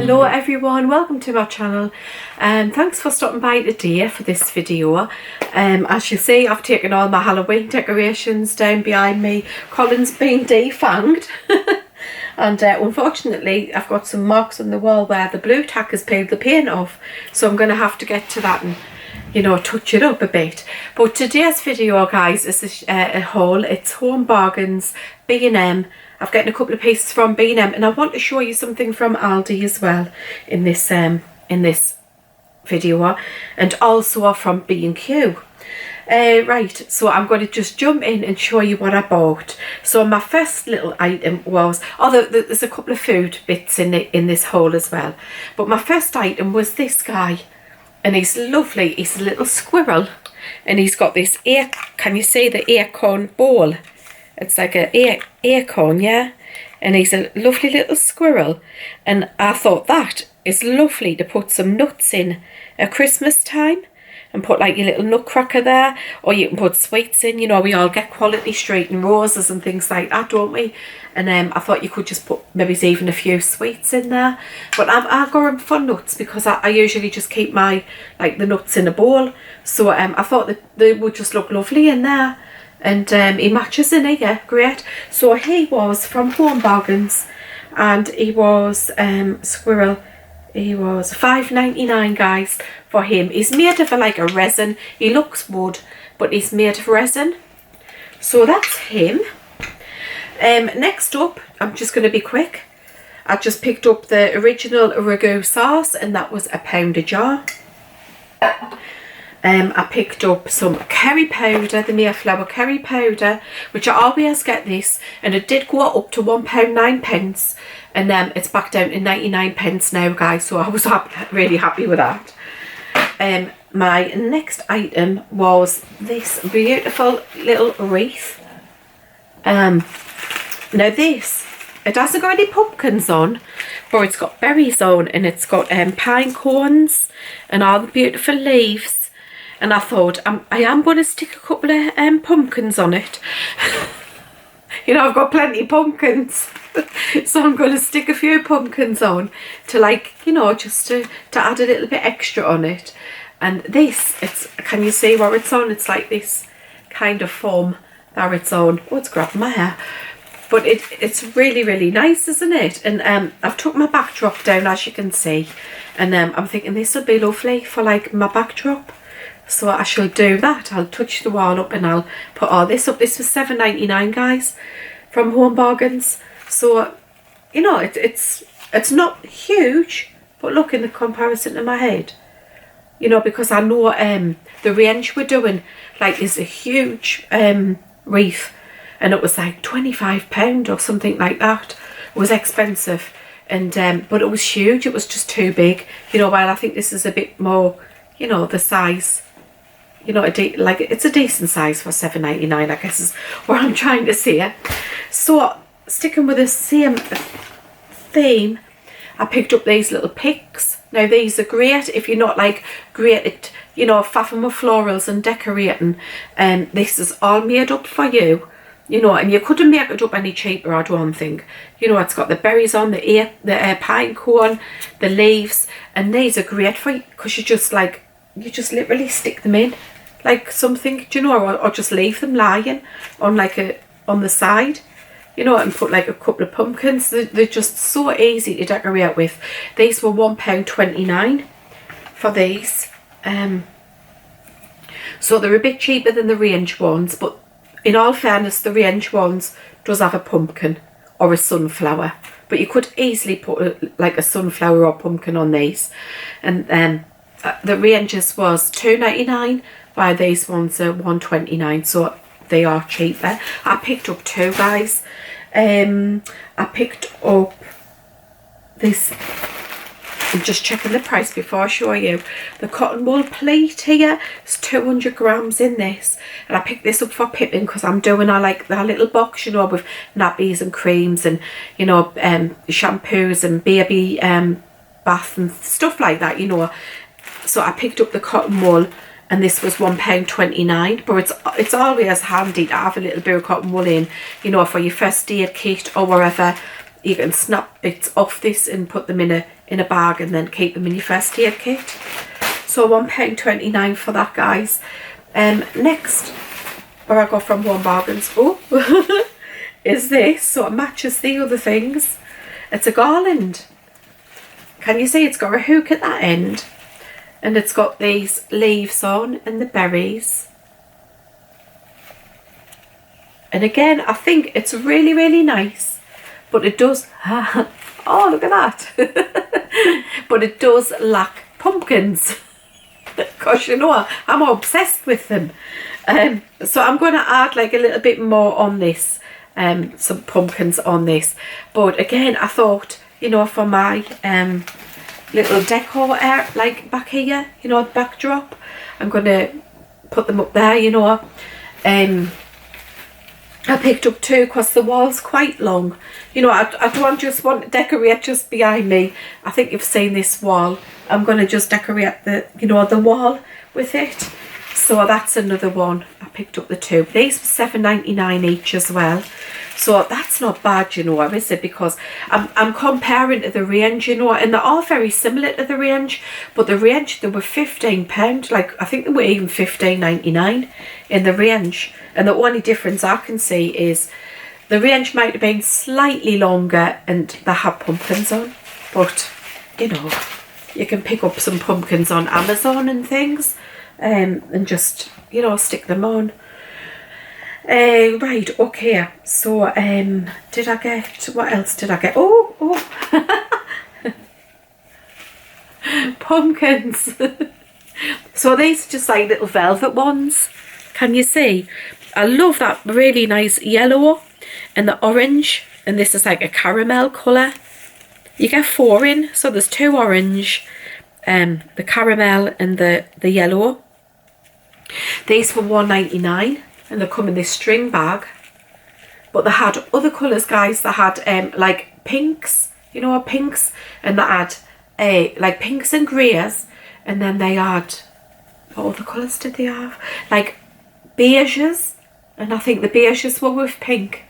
Hello everyone, welcome to my channel and thanks for stopping by today for this video. As you see, I've taken all my Halloween decorations down behind me. Colin's been defanged and unfortunately I've got some marks on the wall where the blue tack has peeled the paint off, so I'm going to have to get to that and touch it up a bit. But today's video, guys, is a haul. It's Home Bargains, B&M. I've gotten a couple of pieces from B&M and I want to show you something from Aldi as well in this video, and also from B&Q. Right, so I'm going to just jump in and show you what I bought. So my first little item was, although there's a couple of food bits in this haul as well, but my first item was this guy, and he's lovely. He's a little squirrel and he's got this ear, can you see the acorn bowl? It's like an acorn, yeah? And he's a lovely little squirrel. And I thought that is lovely to put some nuts in at Christmas time and put like your little nutcracker there, or you can put sweets in. You know, we all get Quality Street and roses and things like that, don't we? And I thought you could just put maybe even a few sweets in there. But I've got them for nuts because I usually just keep my, like, the nuts in a bowl. So I thought that they would just look lovely in there. And he matches in here, great. So he was from Home Bargains and he was squirrel. He was $5.99, guys, for him. He's made of like a resin. He looks wood, but he's made of resin. So that's him. Next up, I'm just going to be quick. I just picked up the original ragu sauce and that was £1 a jar. I picked up some curry powder, the Mayflower curry powder, which I always get this, and it did go up to £1.09, and it's back down to 99p now, guys, so I was really happy with that. My next item was this beautiful little wreath. Now this, it hasn't got any pumpkins on, but it's got berries on, and it's got pine cones and all the beautiful leaves. And I thought, I am going to stick a couple of pumpkins on it. You know, I've got plenty of pumpkins. So I'm going to stick a few pumpkins on to, like, you know, just to add a little bit extra on it. And this, can you see what it's on? It's like this kind of foam that it's on. Oh, it's grabbed my hair. But it's really, really nice, isn't it? And I've took my backdrop down, as you can see. And I'm thinking this would be lovely for, like, my backdrop. So I shall do that. I'll touch the wall up and I'll put all this up. This was $7.99, guys, from Home Bargains. So, you know, it's not huge, but look in the comparison to my head. You know, because I know the range we're doing, like, is a huge wreath, and it was like £25 or something like that. It was expensive, and but it was huge. It was just too big. You know, while I think this is a bit more, you know, the size. You know, like, it's a decent size for $7.99, I guess is what I'm trying to say. So, sticking with the same theme, I picked up these little picks. Now, these are great if you're not, like, great at, you know, faffing with florals and decorating. This is all made up for you. You know, and you couldn't make it up any cheaper, I don't think. You know, it's got the berries on, the pine cone, the leaves, and these are great for you because you just literally stick them in like something, do you know, or just leave them lying on on the side, you know, and put like a couple of pumpkins. They're just so easy to decorate with. These were £1.29 for these. So they're a bit cheaper than the range ones, but in all fairness, the range ones does have a pumpkin or a sunflower, but you could easily put like a sunflower or pumpkin on these. And the ranges was $2.99, while these ones are $1.29, so they are cheaper. I picked up two, guys. I picked up this. I'm just checking the price before I show you. The cotton wool pleat here is 200 grams in this, and I picked this up for Pippin because I'm doing like that little box, you know, with nappies and creams and, you know, shampoos and baby bath and stuff like that, you know. So I picked up the cotton wool, and this was £1.29, but it's always handy to have a little bit of cotton wool in, you know, for your first aid kit or wherever. You can snap bits off this and put them in in a bag and then keep them in your first aid kit. So £1.29 for that, guys. Next, where I got from Home Bargains, is this. So it matches the other things. It's a garland. Can you see it's got a hook at that end? And it's got these leaves on and the berries. And again, I think it's really, really nice. But it does... oh, look at that. But it does lack pumpkins. Because, you know, I'm obsessed with them. So I'm going to add like a little bit more on this. Some pumpkins on this. But again, I thought, you know, for my little decor like back here, you know, backdrop, I'm going to put them up there, you know. I picked up two because the wall's quite long. You know, I don't just want to decorate just behind me. I think you've seen this wall. I'm going to just decorate the, you know, the wall with it. So that's another one. I picked up the two. These were $7.99 each as well. So that's not bad, you know, is it? Because I'm comparing to the range, you know, and they're all very similar to the range. But the range, they were £15. Like, I think they were even $15.99 in the range. And the only difference I can see is the range might have been slightly longer and they had pumpkins on. But, you know, you can pick up some pumpkins on Amazon and things. And just, you know, stick them on. Right, okay. So, did I get, what else did I get? Oh. Pumpkins. So these are just like little velvet ones. Can you see? I love that really nice yellow and the orange. And this is like a caramel colour. You get 4 in. So there's 2 orange, the caramel and the yellow. These were $1.99 and they come in this string bag. But they had other colours, guys. They had like pinks, you know, pinks, and they had like pinks and greys, and then they had, what other colours did they have? Like beiges, and I think the beiges were with pink.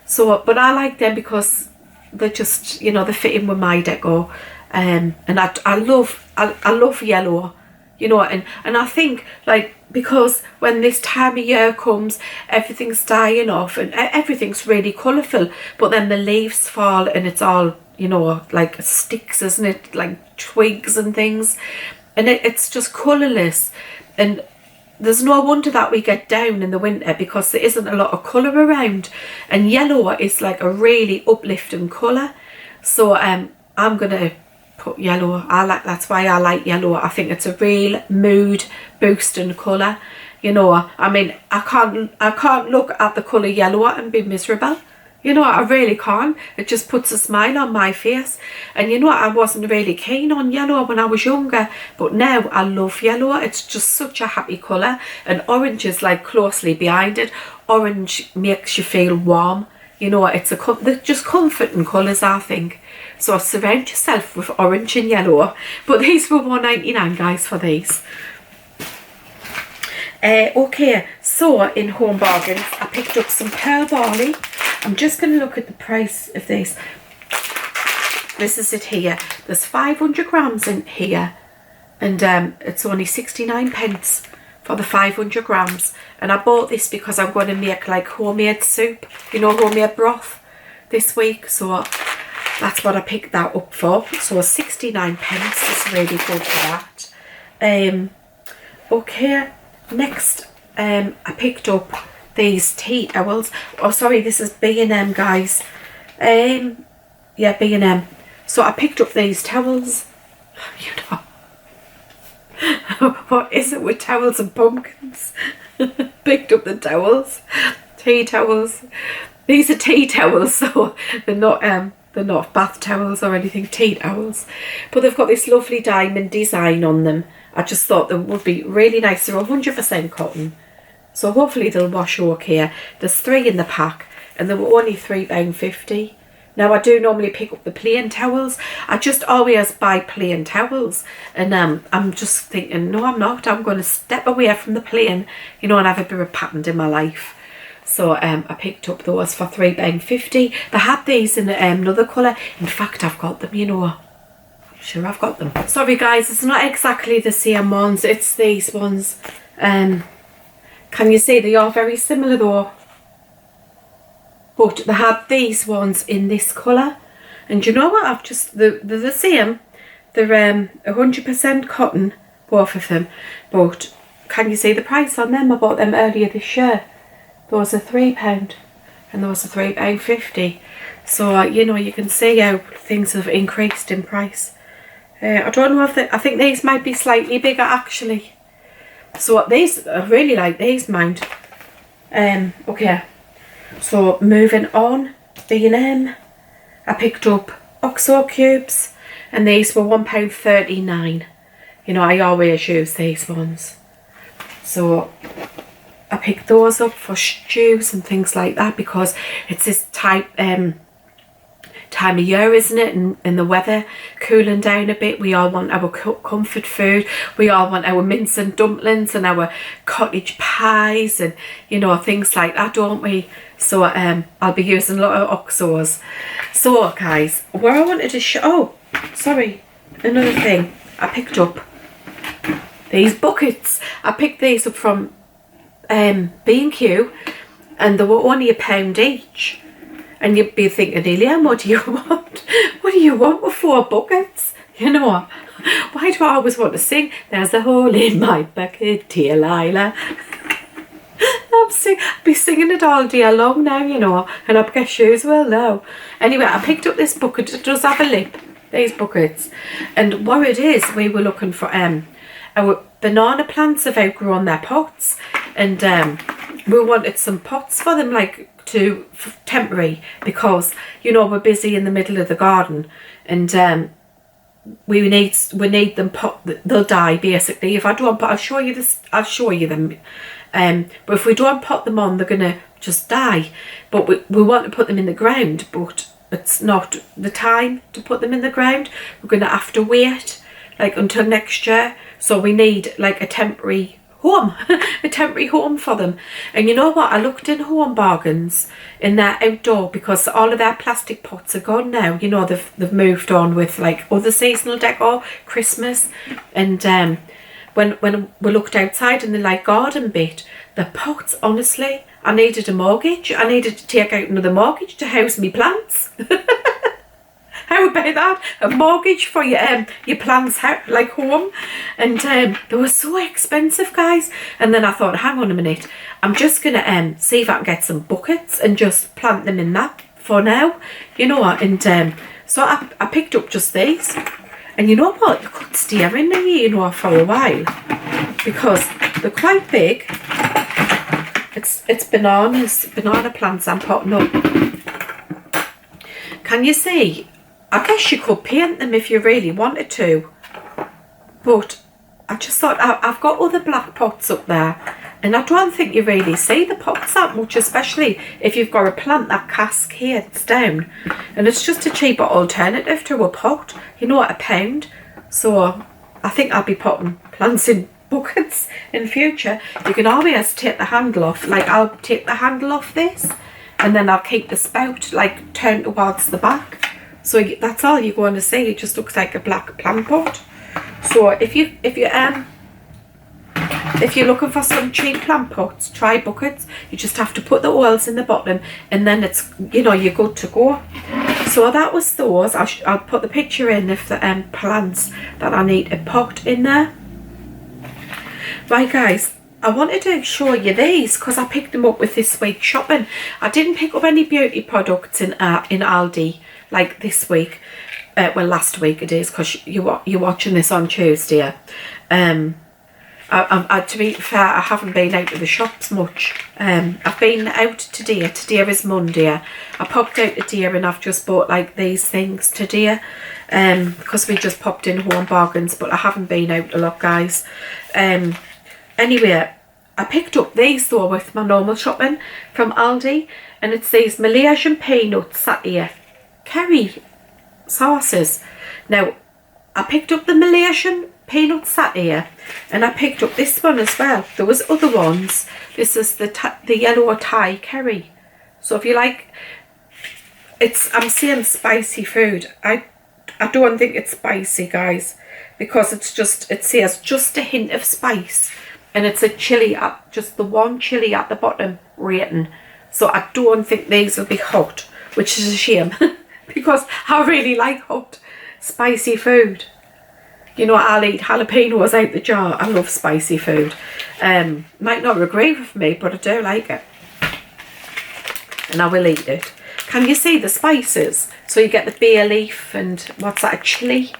So, but I like them because they're just, you know, they fit in with my decor. And I love yellow, you know, and I think like, because when this time of year comes, everything's dying off and everything's really colourful, but then the leaves fall and it's all, you know, like sticks, isn't it, like twigs and things, and it's just colourless. And there's no wonder that we get down in the winter because there isn't a lot of colour around, and yellow is like a really uplifting colour. So I'm gonna put yellow. That's why I like yellow. I think it's a real mood boosting colour, you know. I mean, I can't look at the colour yellow and be miserable, you know. I really can't. It just puts a smile on my face. And you know, I wasn't really keen on yellow when I was younger, but now I love yellow. It's just such a happy colour, and orange is like closely behind it. Orange makes you feel warm, you know. They're just comforting colours, I think. So surround yourself with orange and yellow. But these were $1.99, guys, for these. Okay, so in Home Bargains, I picked up some pearl barley. I'm just going to look at the price of this. This is it here. There's 500 grams in here. And it's only 69 pence for the 500 grams. And I bought this because I'm going to make like homemade soup, you know, homemade broth this week. So that's what I picked that up for. So 69 pence is really good for that. Okay, next I picked up these tea towels. Oh, sorry, this is B&M, guys. Yeah, B&M. So I picked up these towels. You know, what is it with towels and pumpkins? Picked up the towels, tea towels. These are tea towels, so they're not bath towels or anything, tea towels. But they've got this lovely diamond design on them. I just thought they would be really nice. They're 100% cotton. So hopefully they'll wash okay. There's 3 in the pack and they were only £3.50. Now I do normally pick up the plain towels. I just always buy plain towels. And I'm just thinking, no, I'm not. I'm going to step away from the plain, you know, and have a bit of pattern in my life. So I picked up those for £3.50. They had these in another colour. In fact, I've got them, you know. I'll Sure, I've got them. Sorry guys, it's not exactly the same ones, it's these ones. Can you see they are very similar though? But they had these ones in this colour. And you know what, I've just, they're the same. They're 100% cotton, both of them. But can you see the price on them? I bought them earlier this year. Those are £3 and those are £3.50. So, you know, you can see how things have increased in price. I don't know if I think these might be slightly bigger actually. So these, I really like these, mind. Okay, so moving on, B&M, I picked up OXO cubes and these were £1.39. You know, I always use these ones. So I picked those up for stews and things like that because it's this time of year, isn't it, and the weather cooling down a bit. We all want our comfort food, we all want our mince and dumplings and our cottage pies and, you know, things like that, don't we? So I'll be using a lot of OXOs. So guys, where I wanted to show, oh sorry, another thing, I picked up these buckets. I picked these up from B&Q and they were only £1 each. And you'd be thinking, Elian, what do you want? What do you want with 4 buckets? You know, why do I always want to sing? There's a hole in my bucket, dear Lila. I'll be singing it all day long now, you know, and I guess you as well now. Anyway, I picked up this bucket. It does have a lip, these buckets. And what it is, we were looking for, our banana plants have outgrown their pots. And we wanted some pots for them, like, temporary, because, you know, we're busy in the middle of the garden and we need them pot, they'll die basically if I don't pot. I'll show you this, I'll show you them, but if we don't pot them on, they're gonna just die. But we want to put them in the ground, but it's not the time to put them in the ground. We're gonna have to wait like until next year, so we need like a temporary home, a temporary home for them. And you know what, I looked in Home Bargains in their outdoor, because all of their plastic pots are gone now. You know, they've moved on with like other seasonal decor, Christmas. And when we looked outside in the like garden bit, the pots, honestly, I needed a mortgage. I needed to take out another mortgage to house me plants. How about that? A mortgage for your plants, like home. And they were so expensive, guys. And then I thought, hang on a minute, I'm just gonna see if I can get some buckets and just plant them in that for now, you know. And so I picked up just these. And you know what, you could steer in there, you know, for a while, because they're quite big. It's banana plants I'm potting up. Can you see? I guess you could paint them if you really wanted to, but I just thought, I've got other black pots up there and I don't think you really see the pots that much, especially if you've got a plant that cascades down, and it's just a cheaper alternative to a pot, you know, at £1. So I think I'll be potting plants in buckets in future. You can always take the handle off, like I'll take the handle off this and then I'll keep the spout like turned towards the back. So that's all you're going to see. It just looks like a black plant pot. So if you're looking for some cheap plant pots, try buckets. You just have to put the oils in the bottom, and then it's, you know, you're good to go. So that was those. I'll put the picture in of the plants that I need a pot in there. Right, guys, I wanted to show you these because I picked them up with this week's shopping. I didn't pick up any beauty products in Aldi like this week, well, last week it is, because you're watching this on Tuesday. To be fair, I haven't been out of the shops much. I've been out today. Today is Monday. I popped out today and I've just bought like these things today, because we just popped in Home Bargains, but I haven't been out a lot, guys. Anyway, I picked up these though with my normal shopping from Aldi, and it's these Malaysian peanut satay curry sauces. Now, I picked up the Malaysian peanut satay and I picked up this one as well. There was other ones. This is the yellow Thai curry. So if you like, I'm saying spicy food. I I don't think it's spicy, guys, because it's just, it says just a hint of spice, and it's a chili at just the one chili at the bottom rating. So I don't think these will be hot, which is a shame because I really like hot, spicy food. You know, I'll eat jalapenos out the jar. I love spicy food. Might not agree with me, but I do like it. And I will eat it. Can you see the spices? So you get the bay leaf and what's that, a chili?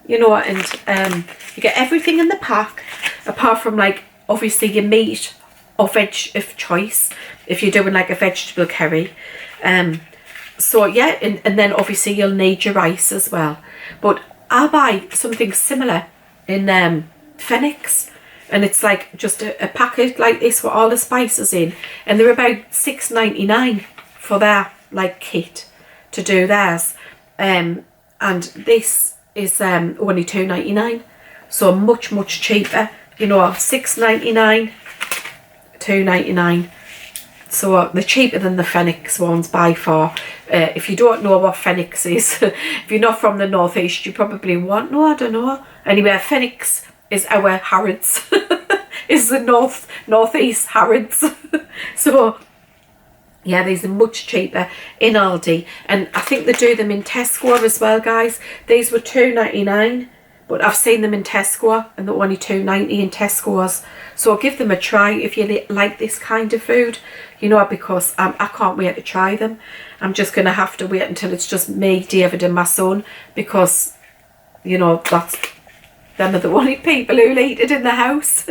You know, and you get everything in the pack, apart from like obviously your meat or veg of choice, if you're doing like a vegetable curry. So yeah, and then obviously you'll need your rice as well. But I'll buy something similar in Phoenix, and it's like just a packet like this with all the spices in, and they're about $6.99 for their like kit to do theirs, and this is only $2.99, so much cheaper. You know, $6.99, $2.99. So they're cheaper than the Phoenix ones by far. If you don't know what Phoenix is, if you're not from the northeast, you probably won't know. I don't know. Anyway, Phoenix is our Harrods. Is the northeast Harrods. So yeah, these are much cheaper in Aldi, and I think they do them in Tesco as well, guys. These were $2.99, but I've seen them in Tesco and they're only $2.90 in Tesco's. So give them a try if you like this kind of food, you know, because I can't wait to try them. I'm just going to have to wait until it's just me, David and my son, because, you know, them are the only people who'll eat it in the house.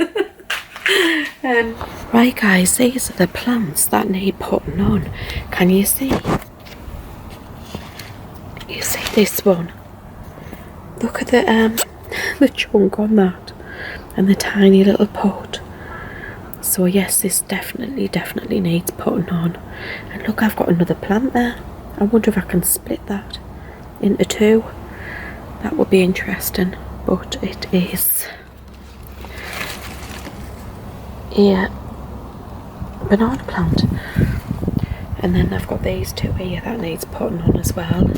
Right guys, these are the plants that need putting on. Can you see? You see this one? Look at the chunk on that, and the tiny little pot. So yes, this definitely needs putting on. And look, I've got another plant there. I wonder if I can split that into two. That would be interesting. But it is a banana plant. And then I've got these two here that needs putting on as well.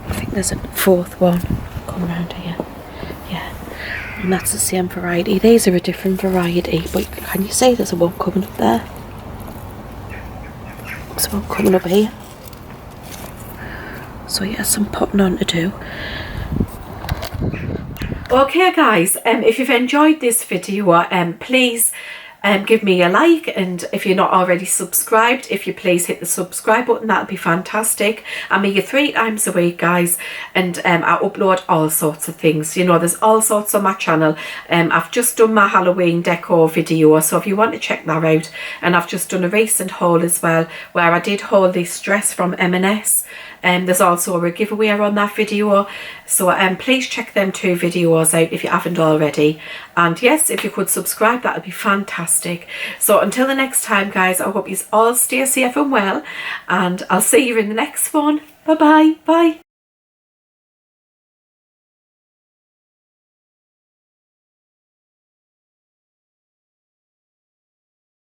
I think there's a fourth one. Come around here. Yeah. And that's the same variety. These are a different variety, but can you see there's a one coming up there? There's one coming up here. So yeah, some putting on to do. Okay guys, if you've enjoyed this video, please give me a like, and if you're not already subscribed, if you please hit the subscribe button, that'd be fantastic. I'm here 3 times a week, guys, and I upload all sorts of things. You know, there's all sorts on my channel. I've just done my Halloween decor video, so if you want to check that out, and I've just done a recent haul as well where I did haul this dress from M&S. There's also a giveaway on that video, so please check them 2 videos out if you haven't already. And yes, if you could subscribe, that would be fantastic. So until the next time, guys, I hope you all stay safe and well, and I'll see you in the next one. Bye bye.